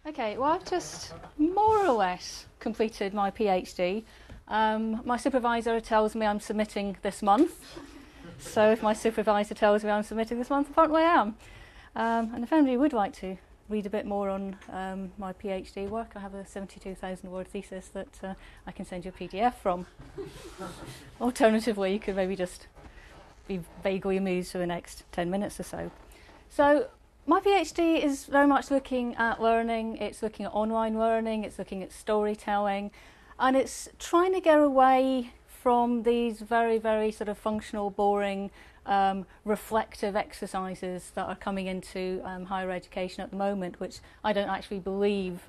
Okay, well, I've just more or less completed my PhD. My supervisor tells me I'm submitting this month. So if my supervisor tells me I'm submitting this month, apparently I am. And if anybody would like to read a bit more on my PhD work, I have a 72,000 word thesis that I can send you a PDF from. Alternatively, you could maybe just be vaguely amused for the next 10 minutes or so. So my PhD is very much looking at learning. It's looking at online learning, it's looking at storytelling, and it's trying to get away from these very, very sort of functional, boring, reflective exercises that are coming into higher education at the moment, which I don't actually believe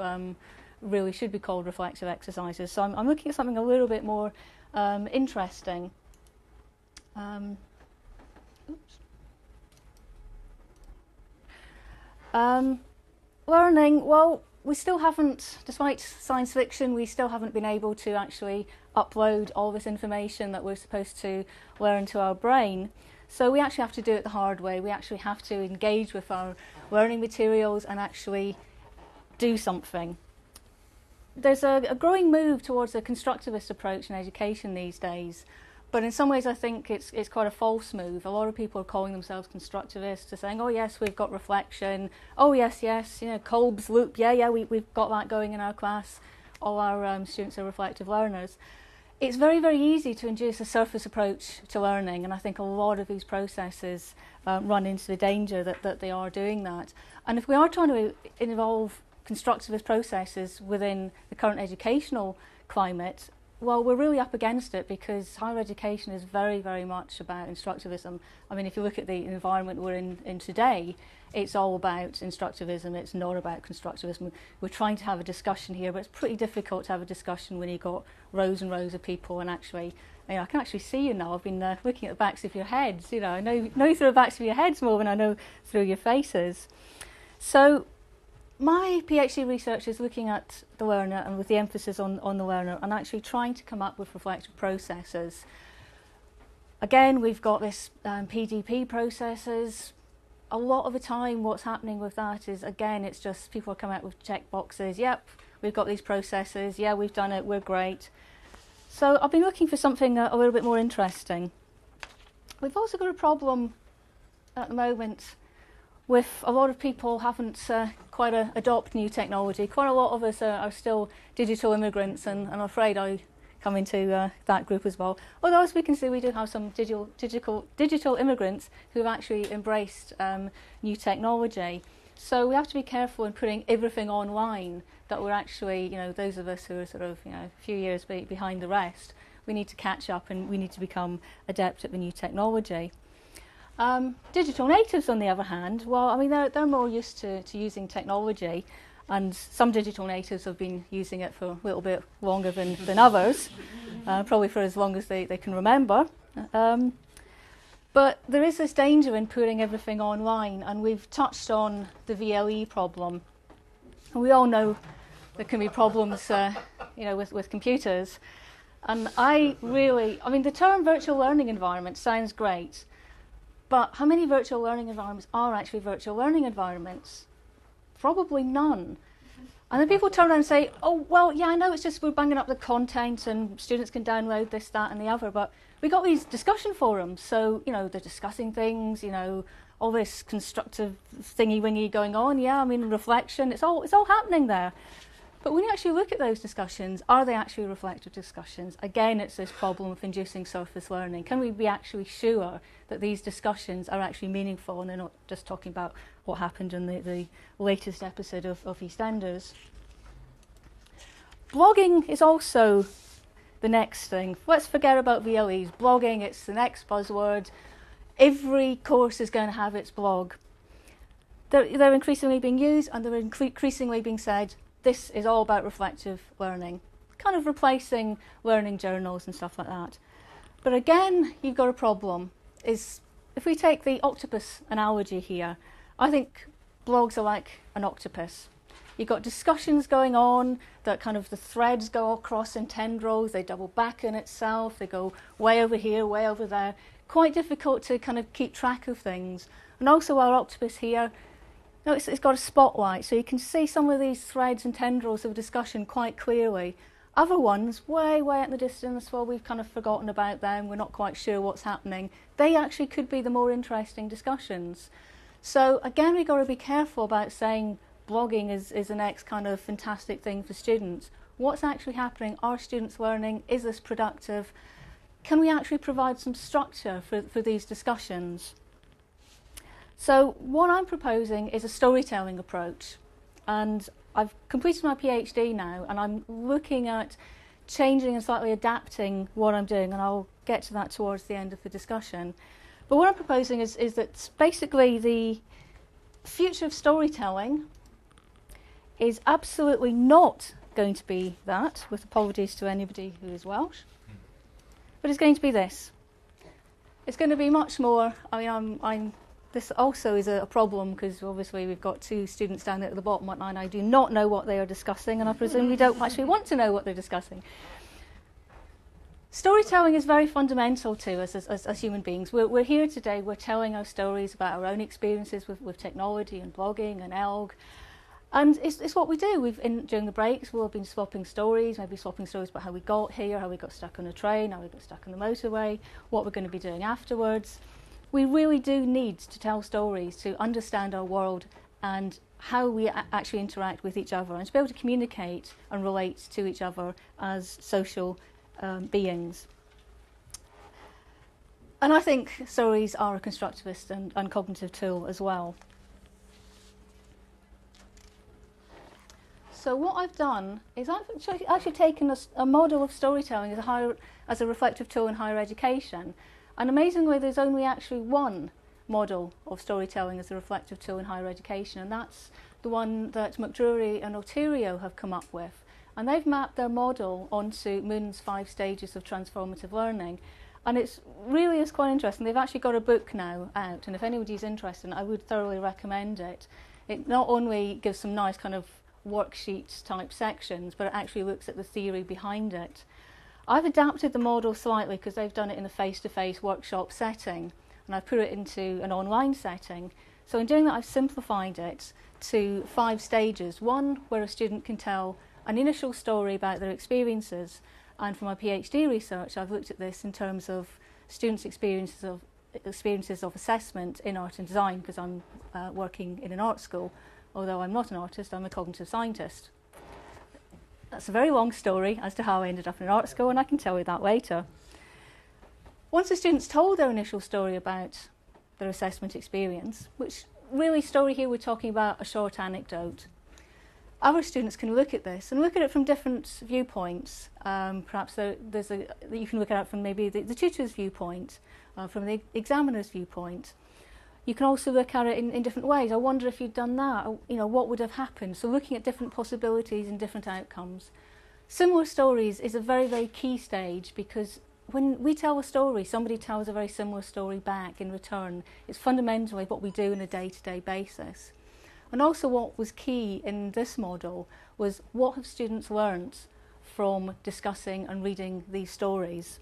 really should be called reflective exercises. So I'm looking at something a little bit more interesting. Learning, well, we still haven't, despite science fiction, we still haven't been able to actually upload all this information that we're supposed to learn to our brain. So we actually have to do it the hard way. We actually have to engage with our learning materials and actually do something. There's a growing move towards a constructivist approach in education these days. But in some ways, I think it's quite a false move. A lot of people are calling themselves constructivists, are saying, oh yes, we've got reflection. Oh yes, you know, Kolb's loop, we've got that going in our class. All our students are reflective learners. It's very, very easy to induce a surface approach to learning, and I think a lot of these processes run into the danger that they are doing that. And if we are trying to involve constructivist processes within the current educational climate, well, we're really up against it, because higher education is very, very much about instructivism. I mean, if you look at the environment we're in today, it's all about instructivism, it's not about constructivism. We're trying to have a discussion here, but it's pretty difficult to have a discussion when you've got rows and rows of people, and actually, you know, I can actually see you now. I've been looking at the backs of your heads, you know, I know through the backs of your heads more than I know through your faces. So my PhD research is looking at the learner, and with the emphasis on the learner, and actually trying to come up with reflective processes. Again, we've got this PDP processes. A lot of the time what's happening with that is, again, it's just people are coming out with check boxes. Yep, we've got these processes. Yeah, we've done it. We're great. So I've been looking for something a little bit more interesting. We've also got a problem at the moment with a lot of people haven't quite adopt new technology. Quite a lot of us are still digital immigrants, and I'm afraid I come into that group as well. Although, as we can see, we do have some digital immigrants who have actually embraced new technology. So we have to be careful in putting everything online, that we're actually, you know, those of us who are sort of, you know, a few years behind the rest, we need to catch up and we need to become adept at the new technology. Digital natives, on the other hand, well, I mean, they're more used to using technology, and some digital natives have been using it for a little bit longer than others, probably for as long as they can remember. But there is this danger in putting everything online, and we've touched on the VLE problem. And we all know there can be problems, you know, with computers. And I mean, the term virtual learning environment sounds great. But how many virtual learning environments are actually virtual learning environments? Probably none. And then people turn around and say, oh, well, yeah, I know it's just we're banging up the content and students can download this, that and the other, but we got these discussion forums. So, you know, they're discussing things, you know, all this constructive thingy-wingy going on. Yeah, I mean, reflection, it's all happening there. But when you actually look at those discussions, are they actually reflective discussions? Again, it's this problem of inducing surface learning. Can we be actually sure that these discussions are actually meaningful and they're not just talking about what happened in the latest episode of EastEnders? Blogging is also the next thing. Let's forget about VLEs. Blogging, it's the next buzzword. Every course is going to have its blog. They're increasingly being used, and they're increasingly being said, this is all about reflective learning, kind of replacing learning journals and stuff like that. But again, you've got a problem. Is if we take the octopus analogy here, I think blogs are like an octopus. You've got discussions going on that kind of the threads go across in tendrils, they double back in itself, they go way over here, way over there. Quite difficult to kind of keep track of things. And also our octopus here, No, it's got a spotlight, so you can see some of these threads and tendrils of discussion quite clearly. Other ones, way out in the distance, well, we've kind of forgotten about them, we're not quite sure what's happening. They actually could be the more interesting discussions. So again, we've got to be careful about saying blogging is the next kind of fantastic thing for students. What's actually happening? Are students learning? Is this productive? Can we actually provide some structure for these discussions? So what I'm proposing is a storytelling approach, and I've completed my PhD now, and I'm looking at changing and slightly adapting what I'm doing, and I'll get to that towards the end of the discussion. But what I'm proposing is that basically the future of storytelling is absolutely not going to be that, with apologies to anybody who is Welsh, but it's going to be this. It's going to be much more, this also is a problem because obviously we've got two students down there at the bottom and I do not know what they are discussing, and I presume we don't actually want to know what they're discussing. Storytelling is very fundamental to us as human beings. We're here today, we're telling our stories about our own experiences with technology and blogging and ELG. And it's what we do. During the breaks, we've been swapping stories, maybe swapping stories about how we got here, how we got stuck on a train, how we got stuck on the motorway, what we're going to be doing afterwards. We really do need to tell stories to understand our world and how we actually interact with each other, and to be able to communicate and relate to each other as social beings. And I think stories are a constructivist and cognitive tool as well. So what I've done is I've actually taken a model of storytelling as a reflective tool in higher education. And amazingly, there's only actually one model of storytelling as a reflective tool in higher education, and that's the one that McDrury and Alterio have come up with. And they've mapped their model onto Moon's 5 stages of transformative learning. And it really is quite interesting. They've actually got a book now out, and if anybody's interested, I would thoroughly recommend it. It not only gives some nice kind of worksheet type sections, but it actually looks at the theory behind it. I've adapted the model slightly because they've done it in a face-to-face workshop setting, and I've put it into an online setting. So in doing that, I've simplified it to 5 stages. One where a student can tell an initial story about their experiences, and for my PhD research, I've looked at this in terms of students' experiences of assessment in art and design, because I'm working in an art school. Although I'm not an artist, I'm a cognitive scientist. That's a very long story as to how I ended up in an art school, and I can tell you that later. Once the students told their initial story about their assessment experience, which really story here we're talking about a short anecdote, other students can look at this and look at it from different viewpoints. Perhaps you can look at it from maybe the tutor's viewpoint, from the examiner's viewpoint. You can also look at it in different ways. I wonder if you'd done that, what would have happened? So looking at different possibilities and different outcomes. Similar stories is a very, very key stage, because when we tell a story, somebody tells a very similar story back in return. It's fundamentally what we do on a day-to-day basis. And also what was key in this model was, what have students learnt from discussing and reading these stories?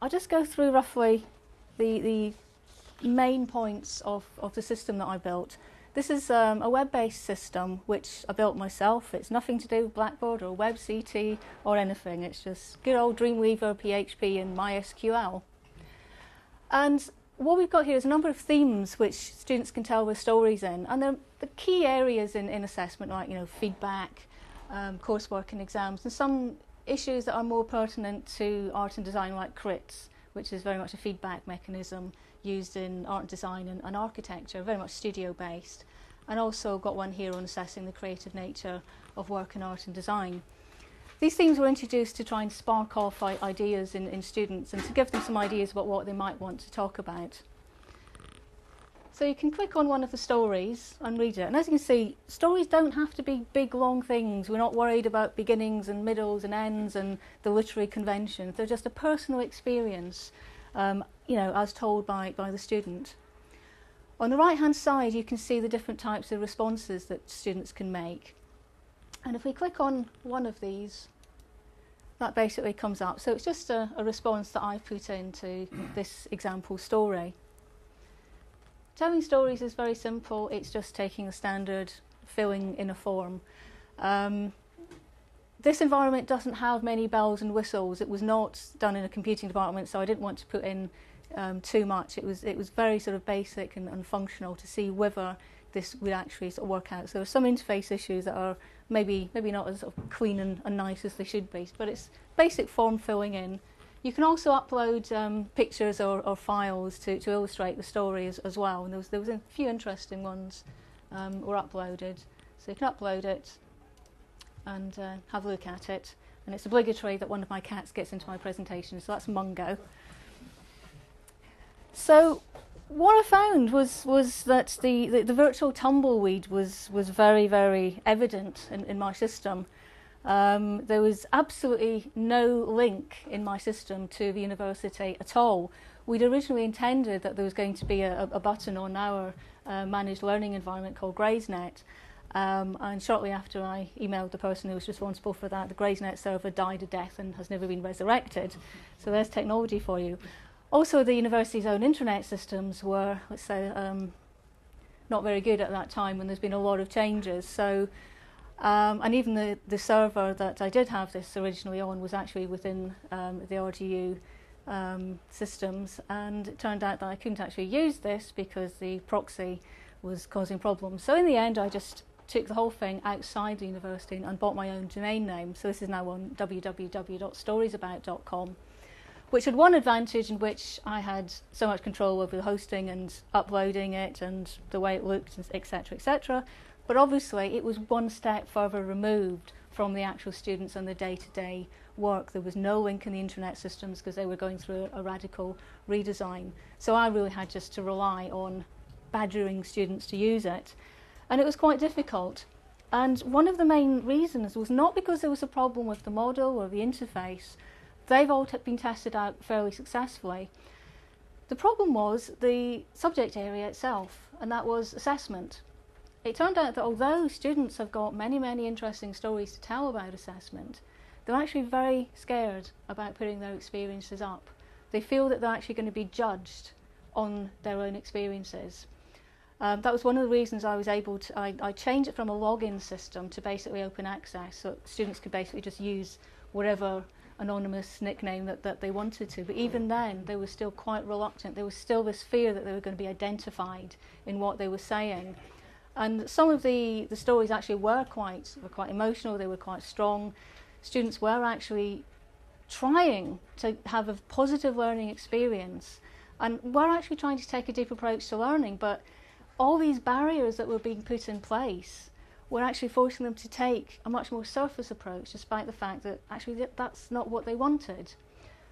I'll just go through roughly the main points of the system that I built. This is a web-based system which I built myself. It's nothing to do with Blackboard or WebCT or anything. It's just good old Dreamweaver, PHP and MySQL. And what we've got here is a number of themes which students can tell their stories in. And the key areas in assessment, like feedback, coursework and exams, and some issues that are more pertinent to art and design, like crits, which is very much a feedback mechanism used in art and design and architecture, very much studio-based. And also got one here on assessing the creative nature of work in art and design. These themes were introduced to try and spark off ideas in students and to give them some ideas about what they might want to talk about. So you can click on one of the stories and read it. And as you can see, stories don't have to be big, long things. We're not worried about beginnings and middles and ends and the literary conventions. They're just a personal experience, as told by the student. On the right-hand side, you can see the different types of responses that students can make. And if we click on one of these, that basically comes up. So it's just a response that I put into this example story. telling stories is very simple. It's just taking a standard, filling in a form. This environment doesn't have many bells and whistles. It was not done in a computing department, so I didn't want to put in too much. It was very sort of basic and functional to see whether this would actually sort of work out. So there are some interface issues that are maybe not as sort of clean and nice as they should be, but it's basic form filling in. You can also upload pictures or files to illustrate the story as well, and there was a few interesting ones were uploaded. So you can upload it and have a look at it, and it's obligatory that one of my cats gets into my presentation, so that's Mungo. So what I found was that the virtual tumbleweed was very, very evident in my system. There was absolutely no link in my system to the university at all. We'd originally intended that there was going to be a button on our managed learning environment called GraysNet, and shortly after I emailed the person who was responsible for that, the GraysNet server died a death and has never been resurrected. So there's technology for you. Also, the university's own intranet systems were, let's say, not very good at that time, and there's been a lot of changes. So, and even the server that I did have this originally on was actually within the RGU systems, and it turned out that I couldn't actually use this because the proxy was causing problems. So in the end, I just took the whole thing outside the university and bought my own domain name. So this is now on www.storiesabout.com. Which had one advantage in which I had so much control over the hosting and uploading it and the way it looked, etc., etc. But obviously it was one step further removed from the actual students and the day-to-day work. There was no link in the internet systems because they were going through a radical redesign. So I really had just to rely on badgering students to use it. And it was quite difficult. And one of the main reasons was not because there was a problem with the model or the interface. They've all been tested out fairly successfully. The problem was the subject area itself, and that was assessment. It turned out that although students have got many, many interesting stories to tell about assessment, they're actually very scared about putting their experiences up. They feel that they're actually going to be judged on their own experiences. That was one of the reasons I was able to, I changed it from a login system to basically open access, so students could basically just use whatever anonymous nickname that they wanted to. But even then, they were still quite reluctant. There was still this fear that they were going to be identified in what they were saying. And some of the stories actually were quite emotional, they were quite strong. Students were actually trying to have a positive learning experience and were actually trying to take a deep approach to learning, but all these barriers that were being put in place were actually forcing them to take a much more surface approach, despite the fact that actually that's not what they wanted.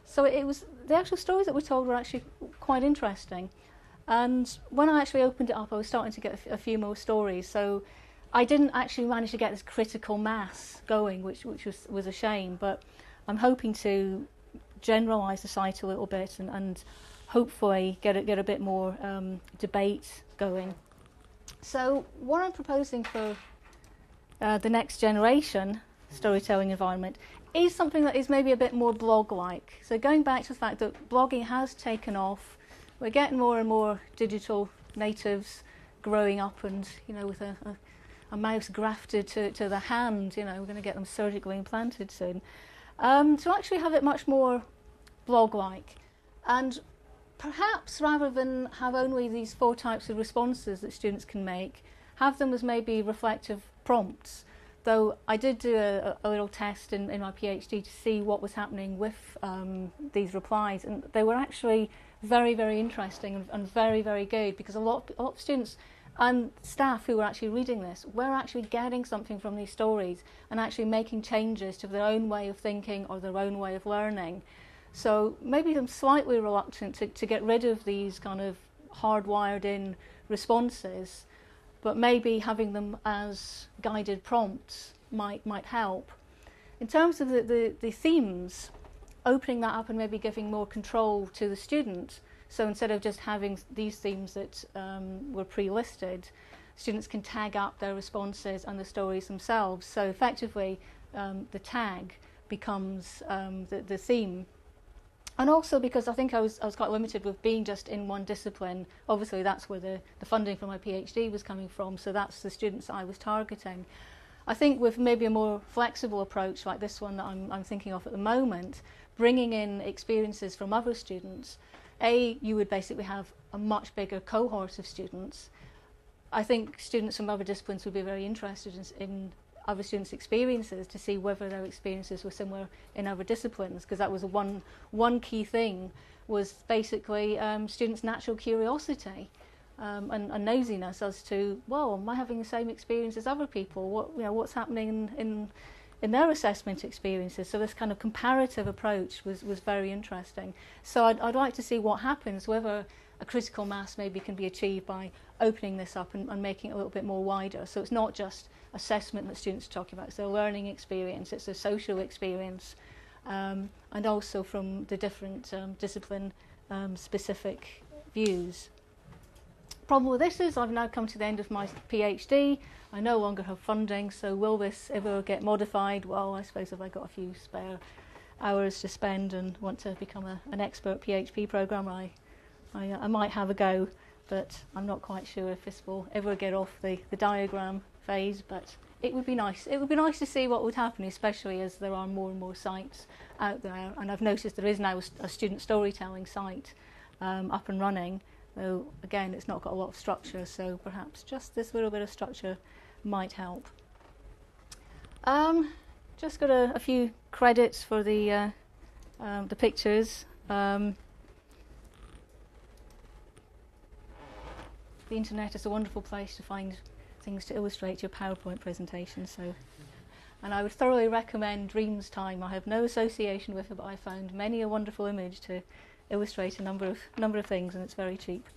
So it was, the actual stories that were told were actually quite interesting. And when I actually opened it up, I was starting to get a few more stories. So I didn't actually manage to get this critical mass going, which was a shame. But I'm hoping to generalise the site a little bit and hopefully get a bit more debate going. So what I'm proposing for the next generation storytelling environment is something that is maybe a bit more blog-like. So going back to the fact that blogging has taken off, we're getting more and more digital natives growing up, and with a mouse grafted to the hand, we're going to get them surgically implanted soon. To actually have it much more blog-like, and perhaps rather than have only these 4 types of responses that students can make, have them as maybe reflective prompts. Though I did do a little test in my PhD to see what was happening with these replies, and they were actually very, very interesting and very, very good, because a lot of students and staff who were actually reading this were actually getting something from these stories and actually making changes to their own way of thinking or their own way of learning. So maybe I'm slightly reluctant to get rid of these kind of hardwired in responses, but maybe having them as guided prompts might help. In terms of the themes, opening that up and maybe giving more control to the student. So instead of just having these themes that were pre-listed, students can tag up their responses and the stories themselves. So effectively, the tag becomes the theme. And also because I think I was quite limited with being just in one discipline. Obviously that's where the funding for my PhD was coming from, so that's the students I was targeting. I think with maybe a more flexible approach like this one that I'm thinking of at the moment, bringing in experiences from other students, you would basically have a much bigger cohort of students. I think students from other disciplines would be very interested in other students' experiences to see whether their experiences were similar in other disciplines, because that was one key thing, was basically students' natural curiosity and nosiness as to, well, am I having the same experience as other people? What's happening in their assessment experiences? So this kind of comparative approach was very interesting. So I'd like to see what happens, whether a critical mass maybe can be achieved by opening this up and making it a little bit more wider. So it's not just assessment that students are talking about, it's a learning experience, it's a social experience, and also from the different discipline specific views. Problem with this is I've now come to the end of my PhD. I no longer have funding, so will this ever get modified? Well, I suppose if I got a few spare hours to spend and want to become an expert PHP programmer, I might have a go, but I'm not quite sure if this will ever get off the diagram phase, but it would be nice. It would be nice to see what would happen, especially as there are more and more sites out there, and I've noticed there is now a student storytelling site up and running, though again it's not got a lot of structure, so perhaps just this little bit of structure might help. Just got a few credits for the pictures. The internet is a wonderful place to find things to illustrate your PowerPoint presentation, and I would thoroughly recommend Dreams Time. I have no association with it, but I found many a wonderful image to illustrate a number of things, and it's very cheap.